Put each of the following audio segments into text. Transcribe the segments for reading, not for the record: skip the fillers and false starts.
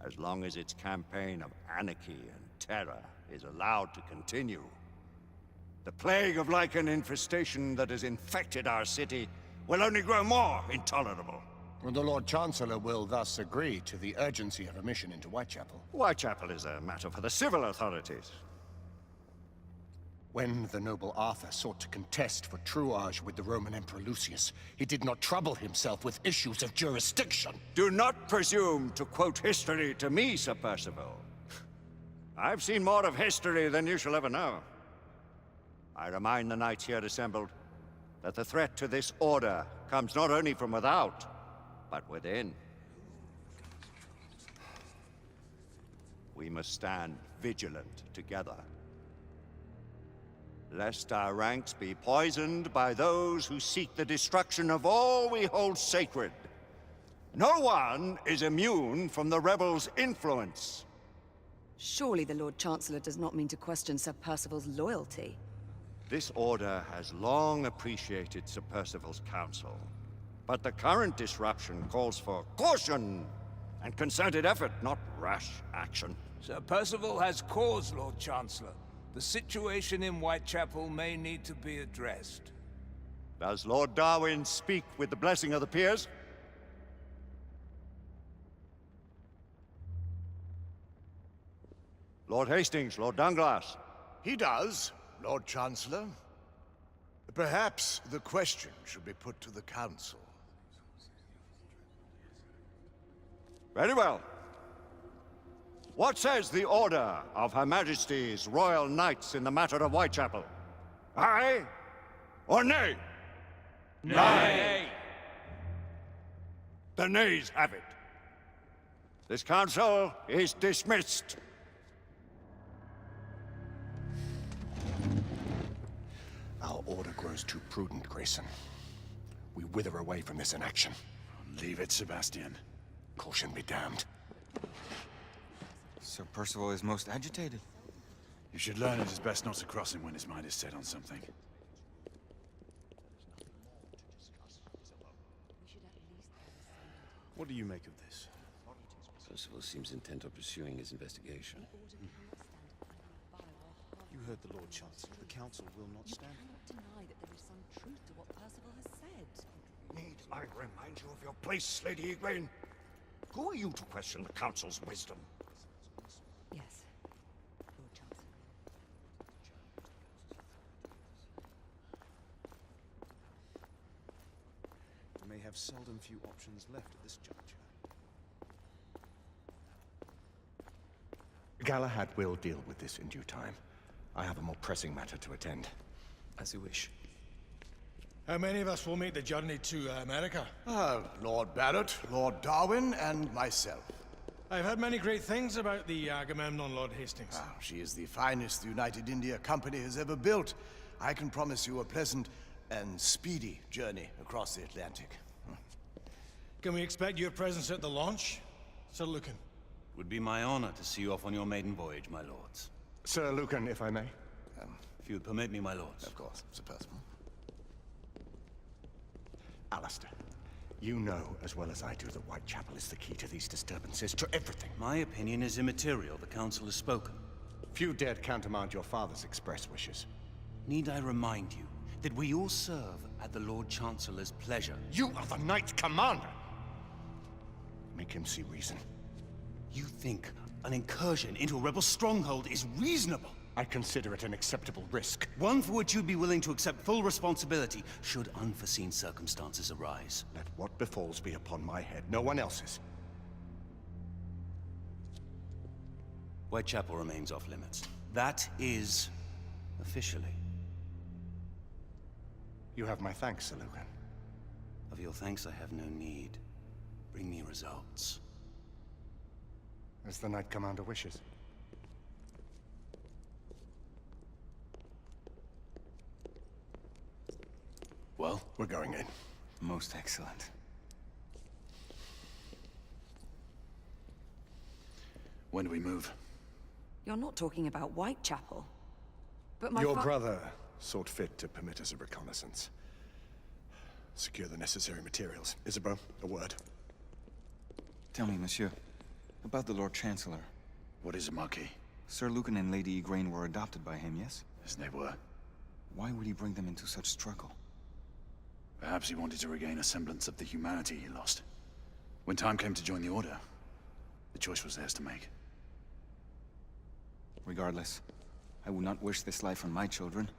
as long as its campaign of anarchy and terror is allowed to continue. The plague of Lycan infestation that has infected our city will only grow more intolerable. And the Lord Chancellor will thus agree to the urgency of a mission into Whitechapel. Whitechapel is a matter for the civil authorities. When the noble Arthur sought to contest for truage with the Roman Emperor Lucius, he did not trouble himself with issues of jurisdiction. Do not presume to quote history to me, Sir Percival. I've seen more of history than you shall ever know. I remind the knights here assembled that the threat to this order comes not only from without, but within. We must stand vigilant together, lest our ranks be poisoned by those who seek the destruction of all we hold sacred. No one is immune from the rebels' influence. Surely the Lord Chancellor does not mean to question Sir Percival's loyalty. This order has long appreciated Sir Percival's counsel, but the current disruption calls for caution and concerted effort, not rash action. Sir Percival has cause, Lord Chancellor. The situation in Whitechapel may need to be addressed. Does Lord Darwin speak with the blessing of the peers? Lord Hastings, Lord Dunglass. He does, Lord Chancellor. Perhaps the question should be put to the Council. Very well. What says the Order of Her Majesty's Royal Knights in the matter of Whitechapel? Aye or nay? Nay! The nays have it. This council is dismissed. Our order grows too prudent, Grayson. We wither away from this inaction. Leave it, Sebastian. Caution be damned. Sir Percival is most agitated. You should learn it is best not to cross him when his mind is set on something. What do you make of this? Percival seems intent on pursuing his investigation. You heard the Lord Chancellor. The Council will not stand. You cannot deny that there is some truth to what Percival has said. Need I remind you of your place, Lady Egwene? Who are you to question the Council's wisdom? Yes, Lord Chancellor. We may have seldom few options left at this juncture. Galahad will deal with this in due time. I have a more pressing matter to attend. As you wish. How many of us will make the journey to America? Lord Barrett, Lord Darwin, and myself. I've heard many great things about the Agamemnon, Lord Hastings. She is the finest the United India Company has ever built. I can promise you a pleasant and speedy journey across the Atlantic. Can we expect your presence at the launch, Sir Lucan? Would be my honor to see you off on your maiden voyage, my lords. Sir Lucan, if I may. If you would permit me, my lords. Of course, Sir Percival. Alistair, you know as well as I do that Whitechapel is the key to these disturbances, to everything. My opinion is immaterial. The Council has spoken. Few dared countermand your father's express wishes. Need I remind you that we all serve at the Lord Chancellor's pleasure? You are the Knight Commander! Make him see reason. You think an incursion into a rebel stronghold is reasonable? I consider it an acceptable risk. One for which you'd be willing to accept full responsibility should unforeseen circumstances arise. Let what befalls be upon my head, no one else's. Whitechapel remains off limits. That is officially. You have my thanks, Sir Lucan. Of your thanks I have no need. Bring me results. As the Knight Commander wishes. Well, we're going in. Most excellent. When do we move? You're not talking about Whitechapel. But my Your brother sought fit to permit us a reconnaissance. Secure the necessary materials. Isabeau, a word. Tell me, monsieur. About the Lord Chancellor. What is it, Marquis? Sir Lucan and Lady Igraine were adopted by him, yes? As they were. Why would he bring them into such struggle? Perhaps he wanted to regain a semblance of the humanity he lost. When time came to join the Order, the choice was theirs to make. Regardless, I would not wish this life on my children.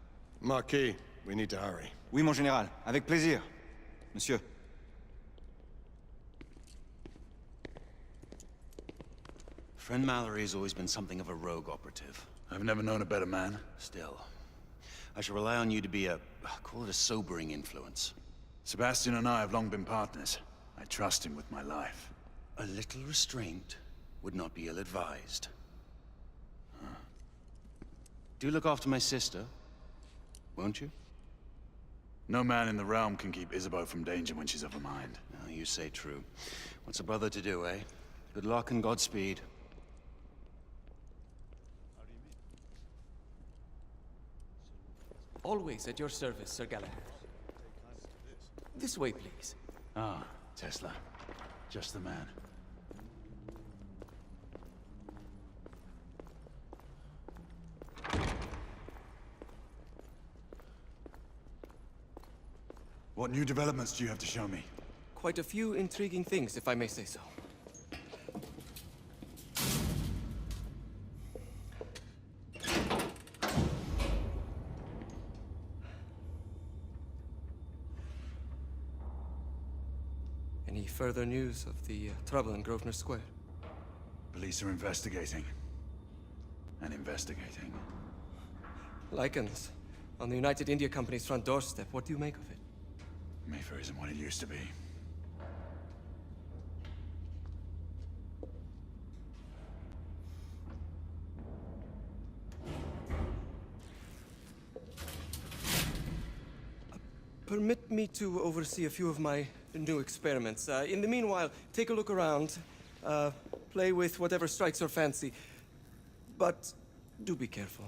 Marquis, we need to hurry. Oui, mon général. Avec plaisir. Monsieur. Friend Mallory has always been something of a rogue operative. I've never known a better man. Still, I shall rely on you to be call it a sobering influence. Sebastian and I have long been partners. I trust him with my life. A little restraint would not be ill-advised. Do look after my sister, won't you? No man in the realm can keep Isabeau from danger when she's of a mind. Oh, you say true. What's a brother to do, eh? Good luck and Godspeed. Always at your service, Sir Galahad. This way, please. Ah, Tesla. Just the man. What new developments do you have to show me? Quite a few intriguing things, if I may say so. Any further news of the trouble in Grosvenor Square? Police are investigating. And investigating. Lycans, on the United India Company's front doorstep. What do you make of it? Mayfair isn't what it used to be. Permit me to oversee a few of my new experiments. In the meanwhile, take a look around. Play with whatever strikes your fancy. But do be careful.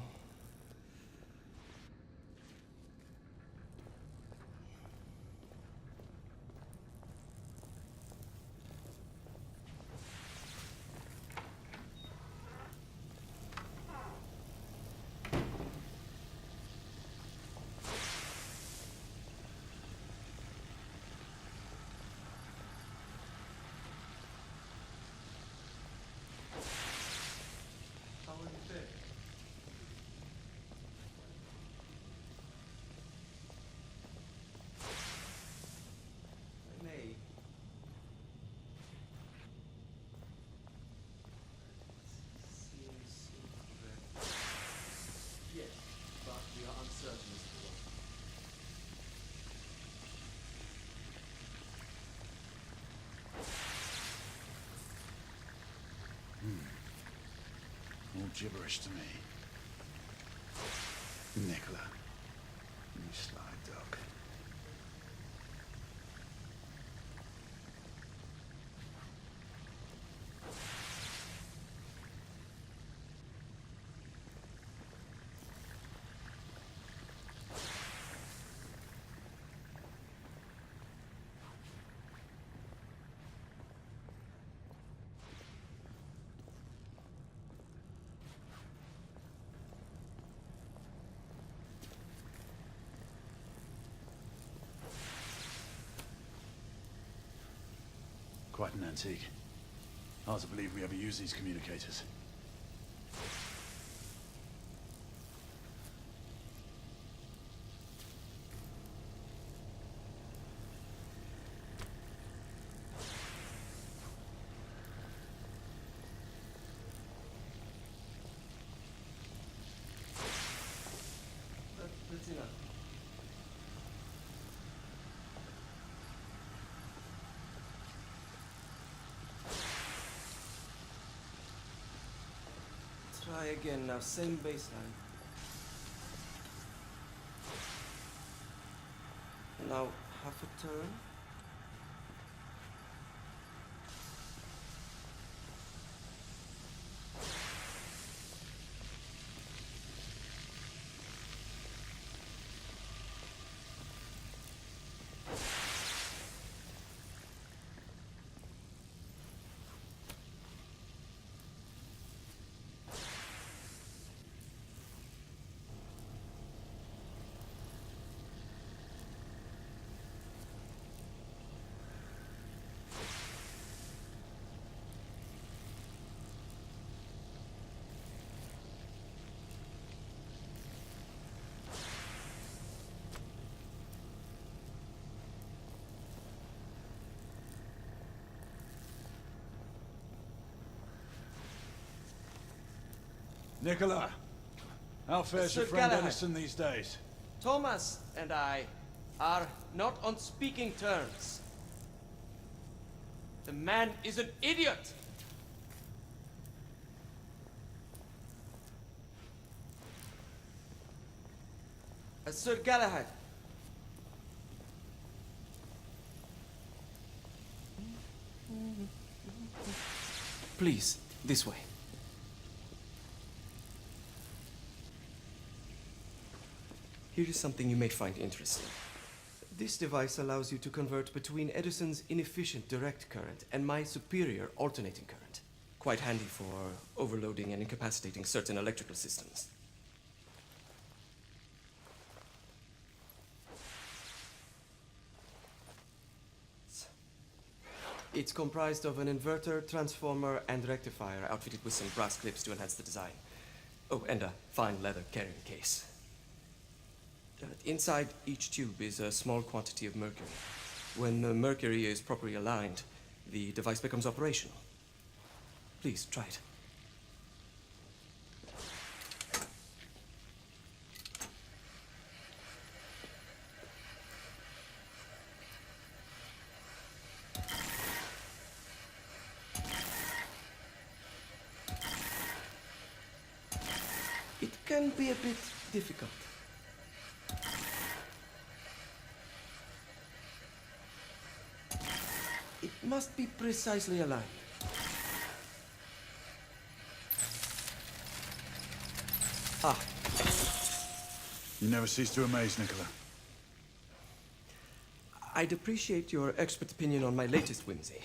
All gibberish to me. Nicola, you sly dog. Quite an antique. Hard to believe we ever use these communicators. That's enough. Try again now, same baseline. Now, half a turn. Nicola, how fares your Sir friend Galahad. Edison these days? Thomas and I are not on speaking terms. The man is an idiot! Sir Galahad. Please, this way. Here is something you may find interesting. This device allows you to convert between Edison's inefficient direct current and my superior alternating current. Quite handy for overloading and incapacitating certain electrical systems. It's comprised of an inverter, transformer, and rectifier outfitted with some brass clips to enhance the design. Oh, and a fine leather carrying case. Inside each tube is a small quantity of mercury. When the mercury is properly aligned, the device becomes operational. Please, try it. It can be a bit difficult. It must be precisely aligned. Ah, You never cease to amaze, Nicola. I'd appreciate your expert opinion on my latest whimsy.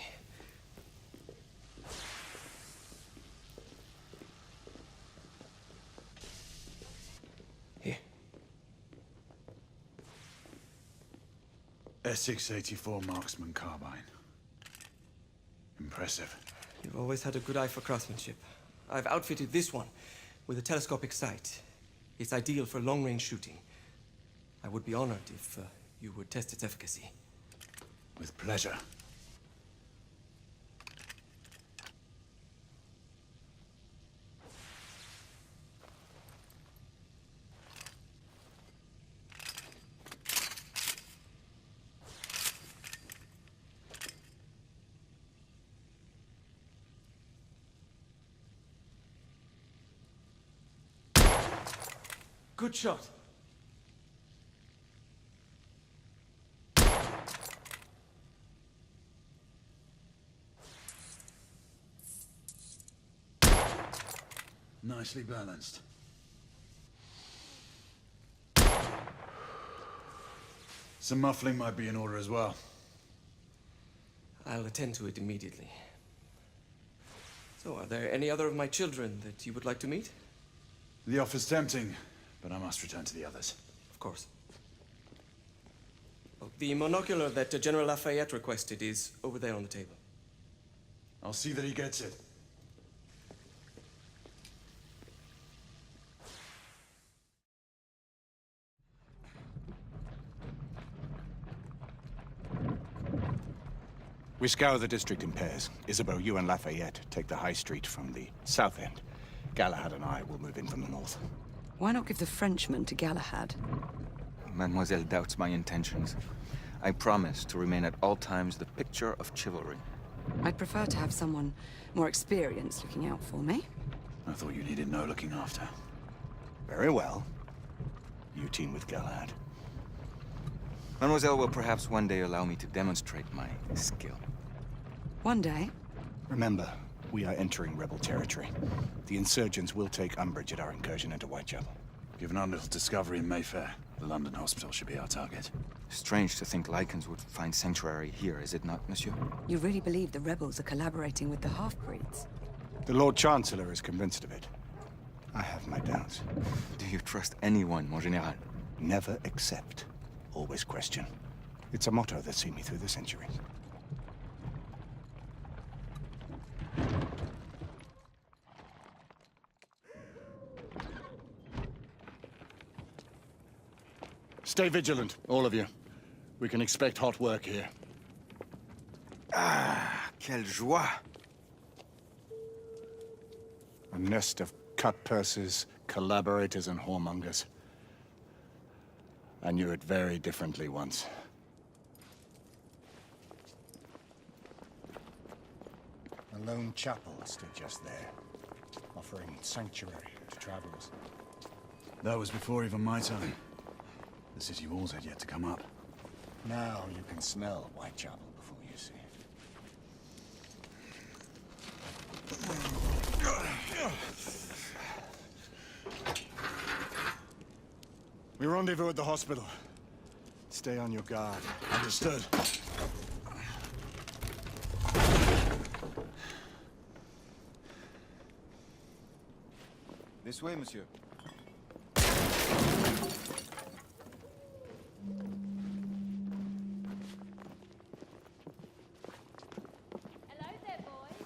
Here. Essex 84 Marksman Carbine. Impressive. You've always had a good eye for craftsmanship. I've outfitted this one with a telescopic sight. It's ideal for long-range shooting. I would be honored if you would test its efficacy. With pleasure. Good shot. Nicely balanced. Some muffling might be in order as well. I'll attend to it immediately. So, are there any other of my children that you would like to meet? The offer's tempting, but I must return to the others. Of course. Oh, the monocular that General Lafayette requested is over there on the table. I'll see that he gets it. We scour the district in pairs. Isabeau, you and Lafayette take the high street from the south end. Galahad and I will move in from the north. Why not give the Frenchman to Galahad? Mademoiselle doubts my intentions. I promise to remain at all times the picture of chivalry. I'd prefer to have someone more experienced looking out for me. I thought you needed no looking after. Very well. You team with Galahad. Mademoiselle will perhaps one day allow me to demonstrate my skill. One day. Remember, we are entering rebel territory. The insurgents will take umbrage at our incursion into Whitechapel. Given our little discovery in Mayfair, the London hospital should be our target. Strange to think Lycans would find sanctuary here, is it not, monsieur? You really believe the rebels are collaborating with the half-breeds? The Lord Chancellor is convinced of it. I have my doubts. Do you trust anyone, mon général? Never accept. Always question. It's a motto that's seen me through the centuries. Stay vigilant, all of you. We can expect hot work here. Ah, quelle joie! A nest of cut purses, collaborators, and whoremongers. I knew it very differently once. A lone chapel stood just there, offering sanctuary to travelers. That was before even my time. The city walls had yet to come up. Now you can smell Whitechapel before you see it. We rendezvous at the hospital. Stay on your guard. Understood. This way, monsieur. Hello there, boys.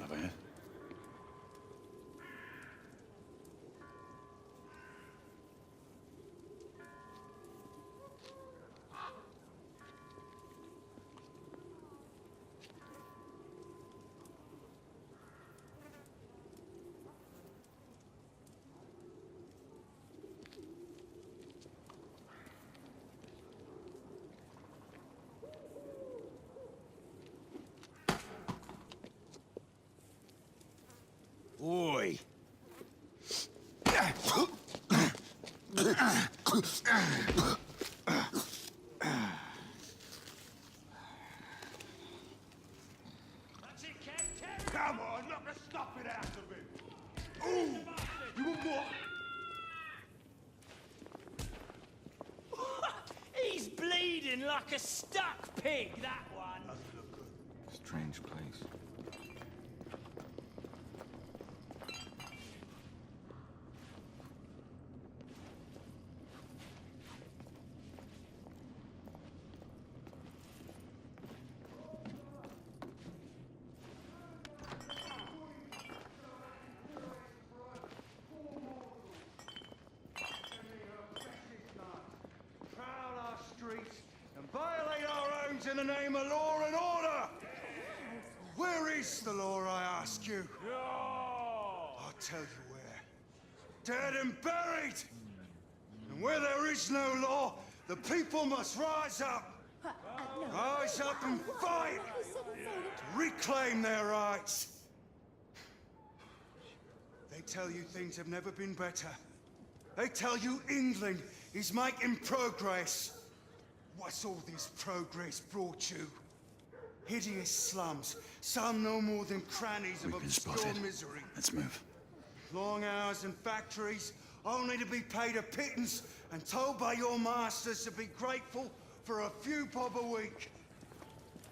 Over here. Oi! Come on, knock the stuffing out of him! Ooh! You want more? He's bleeding like a stuck pig, that one. Strange place. Prowl our streets and violate our homes in the name of law and order! Where is the law, I ask you? I'll tell you where. Dead and buried! And where there is no law, the people must rise up! Rise up and fight! To reclaim their rights! They tell you things have never been better. They tell you England is making progress. What's all this progress brought you? Hideous slums, some no more than crannies of We've been obscure spotted. misery. Let's move. Long hours in factories, only to be paid a pittance and told by your masters to be grateful for a few bob a week.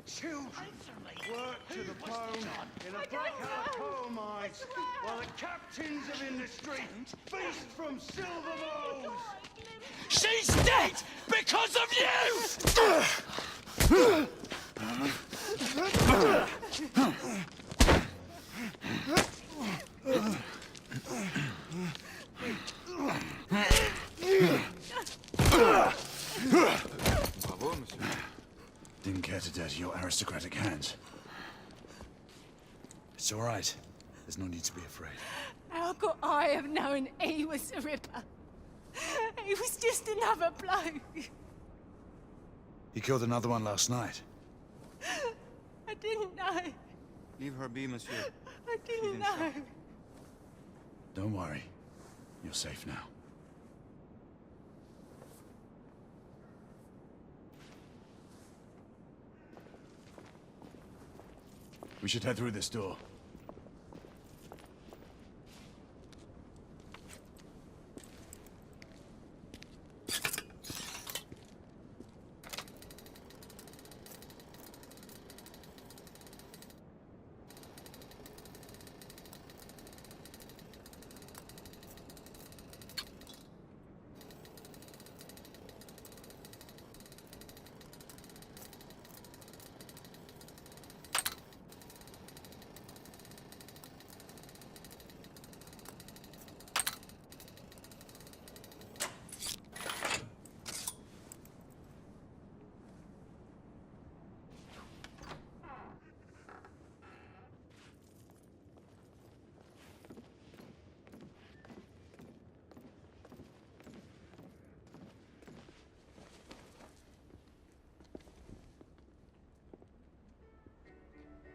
Children work to the bone in a black-out coal mines, while the captains of industry feast from silver bowls. She's dead because of you! Bravo, monsieur. Didn't care to dirty your aristocratic hands. It's all right. There's no need to be afraid. How could I have known he was the Ripper? He was just another bloke. He killed another one last night. I didn't know. Leave her be, monsieur. I didn't know. Don't worry. You're safe now. We should head through this door.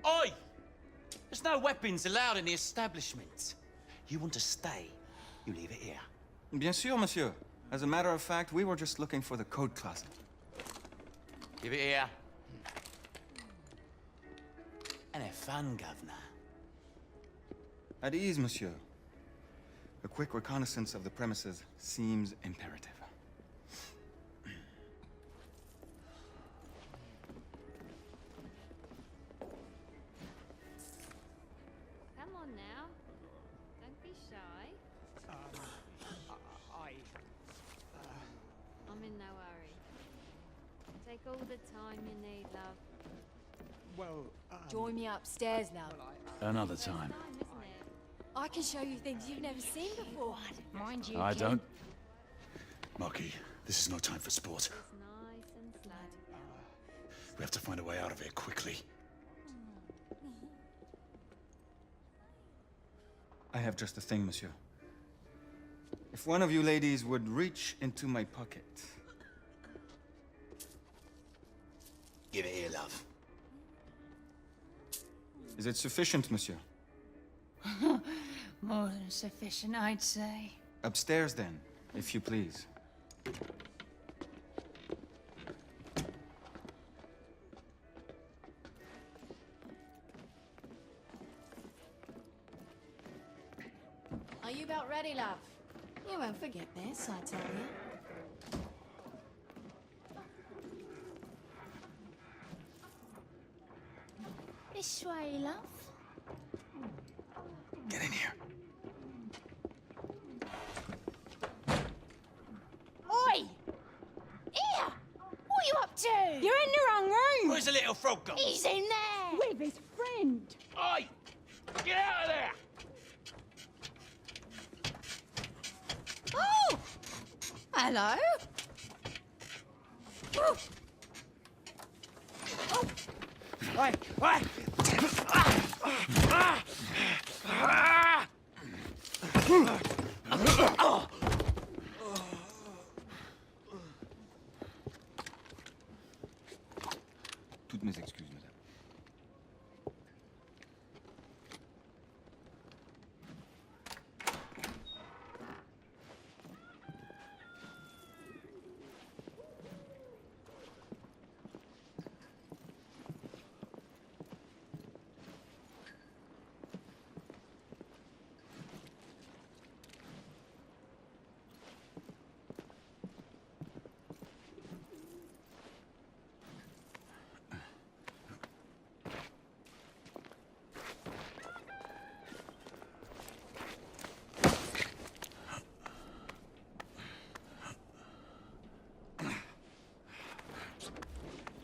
Oi! There's no weapons allowed in the establishment. You want to stay, you leave it here. Bien sûr, monsieur. As a matter of fact, we were just looking for the code closet. Give it here. And have fun, Governor. At ease, monsieur. A quick reconnaissance of the premises seems imperative. Come on now. Don't be shy. I'm in no hurry. Take all the time you need, love. Well, Join me upstairs now. Another time. I can show you things you've never seen before. Mind you, I kid. don't. Marquis, this is no time for sport. It's nice and slow. We have to find a way out of here quickly. I have just a thing, monsieur. If one of you ladies would reach into my pocket. Give it here, love. Is it sufficient, monsieur? More than sufficient, I'd say. Upstairs, then, if you please. Are you about ready, love? You won't forget this, I tell you. This way, love. Get in here. Oi! Here! What are you up to? You're in the wrong room! Where's the little frog gone? He's in there! With his friend! Oi! Get out of there! Oh! Hello? Woo. Oh! Oi! Oi! Toutes mes excuses, madame.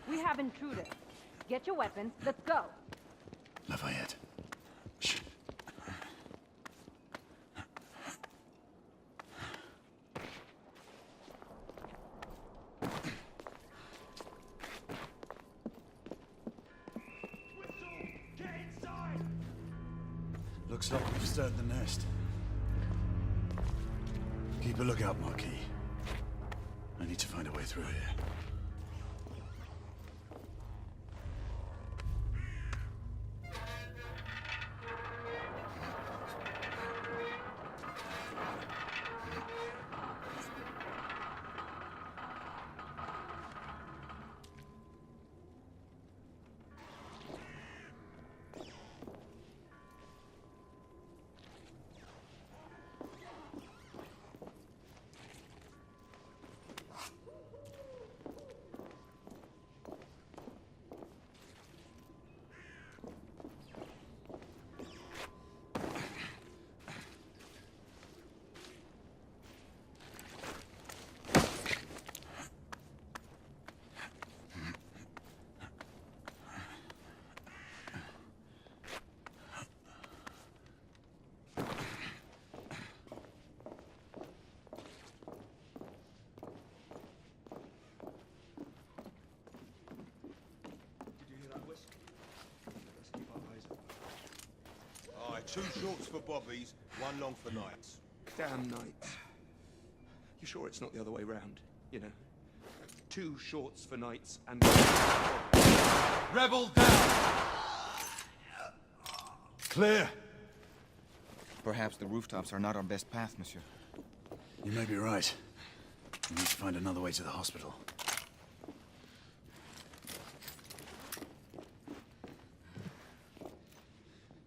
We have intruders. Get your weapons. Let's go. Lafayette. Shh. get inside! Looks like we've stirred the nest. Keep a lookout, Marquis. I need to find a way through here. Aye, 2 shorts for bobbies, 1 long for nights. Damn nights. You sure it's not the other way round? You know, 2 shorts for knights and... Rebel down! Clear. Perhaps the rooftops are not our best path, monsieur. You may be right. We need to find another way to the hospital.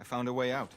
I found a way out.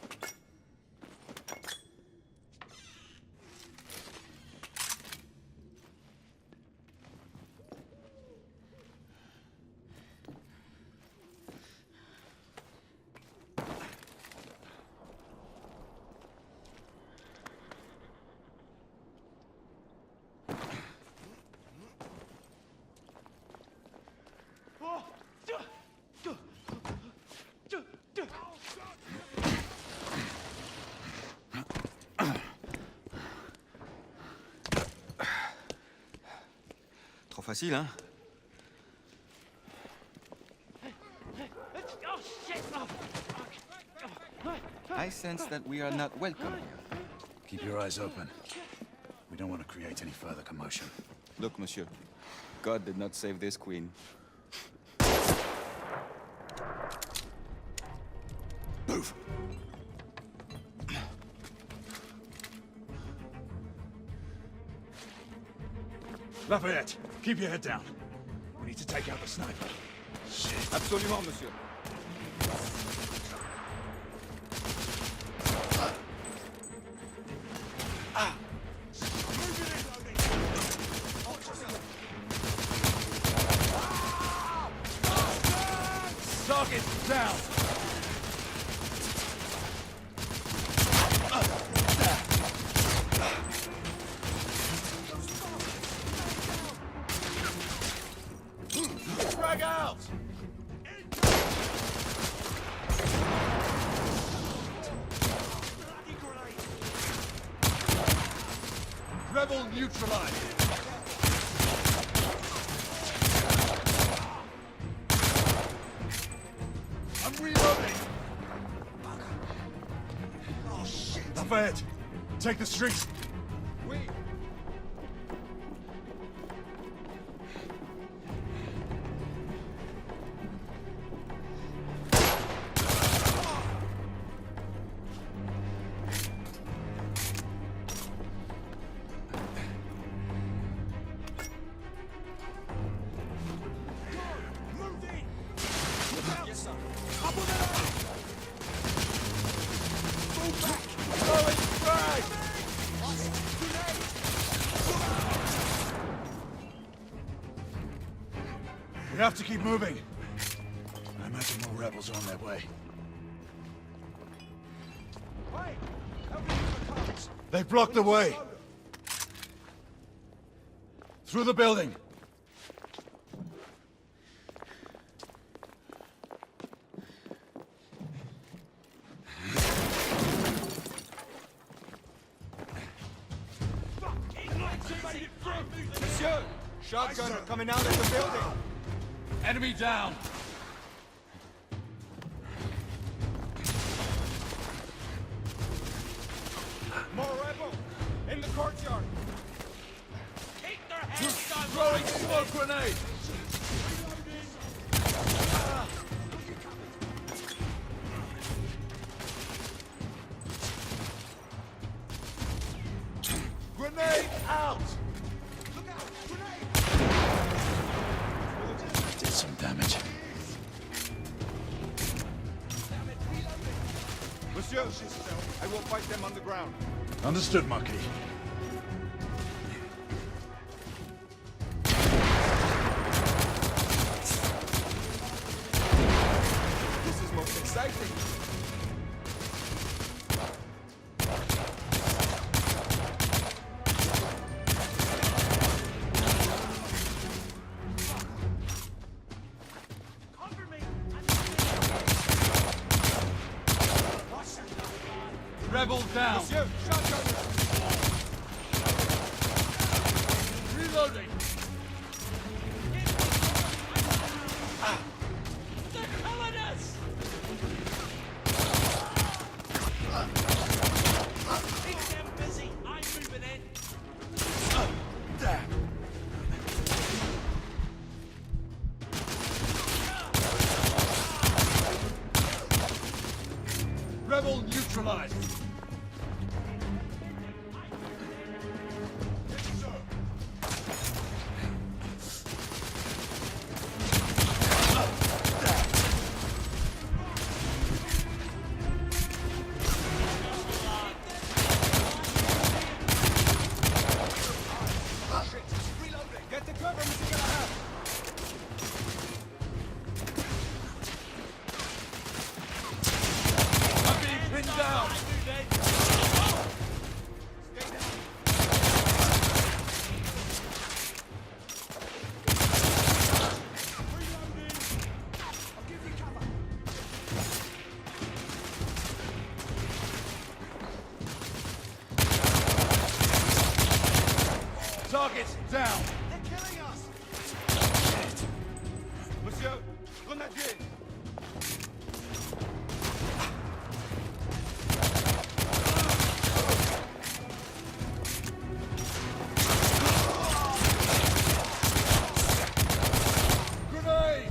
Trop facile, hein? Oh, shit! I sense that we are not welcome here. Keep your eyes open. We don't want to create any further commotion. Look, monsieur. God did not save this queen. Move! Lafayette, keep your head down. We need to take out the sniper. Shit. Absolument, monsieur. Target down! Drag out! Rebel neutralized! I'm reloading! Oh shit! Lafayette, take the streets! We have to keep moving. I imagine more rebels are on their way. They've blocked the way. Through the building. Monsieur! Shotgunner coming out of the building! Enemy down! More rebel! In the courtyard! Keep their heads down! Throwing smoke grenade! Grenade out! Did some damage. Monsieur, I will fight them on the ground. Understood, Marquis. This is most exciting. Rebel down! Monsieur, shotgunner! Reloading! They're killing us! Keep them busy. I'm moving in. rebel neutralized. Get the cover, Mr. Galahad! I'm being pinned down! Stay down! Reloading! I'll give you cover! Target's down! They're killing us! Monsieur, grenadier! Grenade!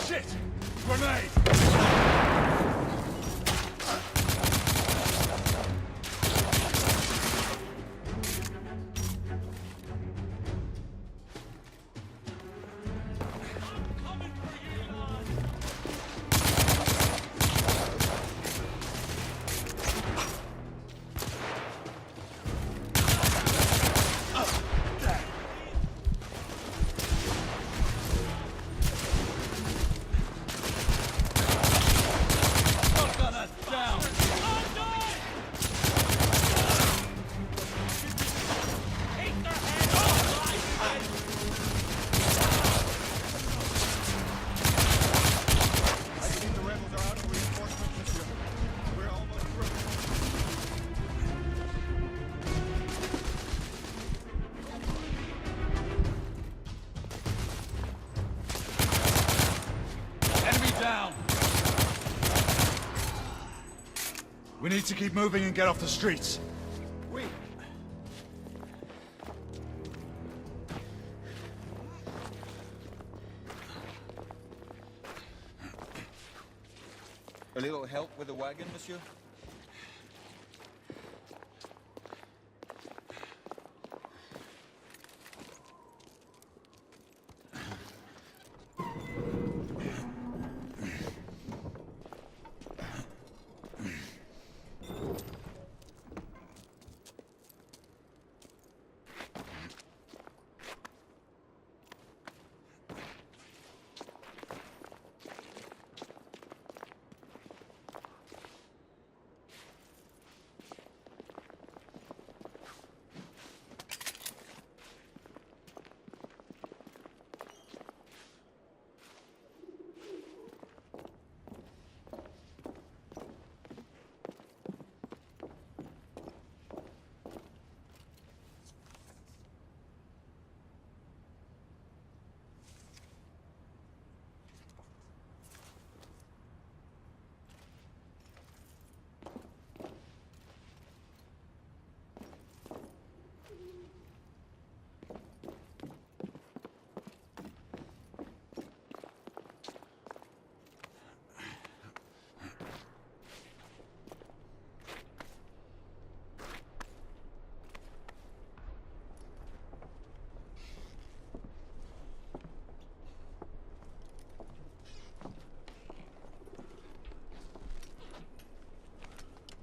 Shit! Grenade! Shotgunner down! I think the rebels are out of reinforcements, monsieur. We're almost through. Enemy down! We need to keep moving and get off the streets. We... A little help with the wagon, monsieur?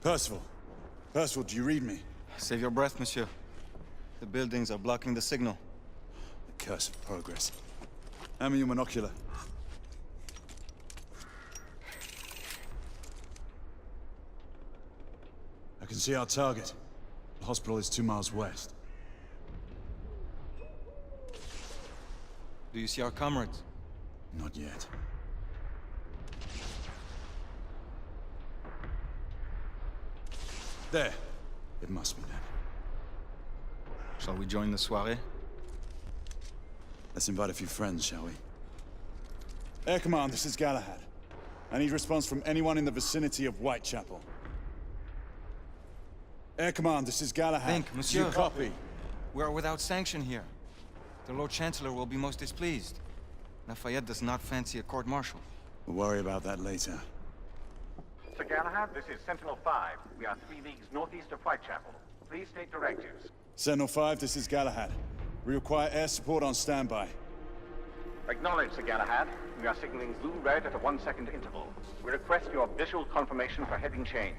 Percival. Percival, do you read me? Save your breath, monsieur. The buildings are blocking the signal. The curse of progress. Hand me your monocular. I can see our target. The hospital is 2 miles west. Do you see our comrades? Not yet. There. It must be them. Shall we join the soirée? Let's invite a few friends, shall we? Air Command, this is Galahad. I need response from anyone in the vicinity of Whitechapel. Air Command, this is Galahad. Think, monsieur. You copy? We are without sanction here. The Lord Chancellor will be most displeased. Lafayette does not fancy a court-martial. We'll worry about that later. Sir Galahad, this is Sentinel-5. We are 3 leagues northeast of Whitechapel. Please state directives. Sentinel-5, this is Galahad. We require air support on standby. Acknowledged, Sir Galahad. We are signaling blue-red at a 1-second interval. We request your visual confirmation for heading change.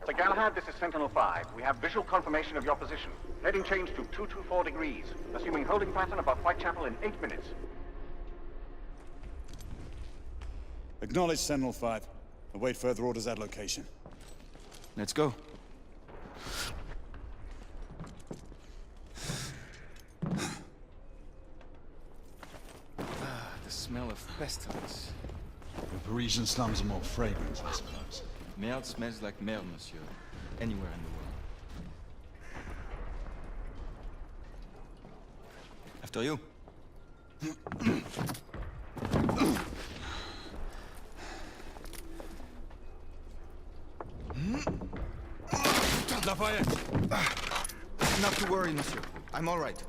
Sir Galahad, this is Sentinel-5. We have visual confirmation of your position. Heading change to 224 degrees. Assuming holding pattern above Whitechapel in 8 minutes. Acknowledge Sentinel-5. Await further orders at location. Let's go. The smell of pestilence. The Parisian slums are more fragrant, I suppose. Merde smells like merde, monsieur. Anywhere in the world. After you. Lafayette! Not to worry, monsieur. I'm all right.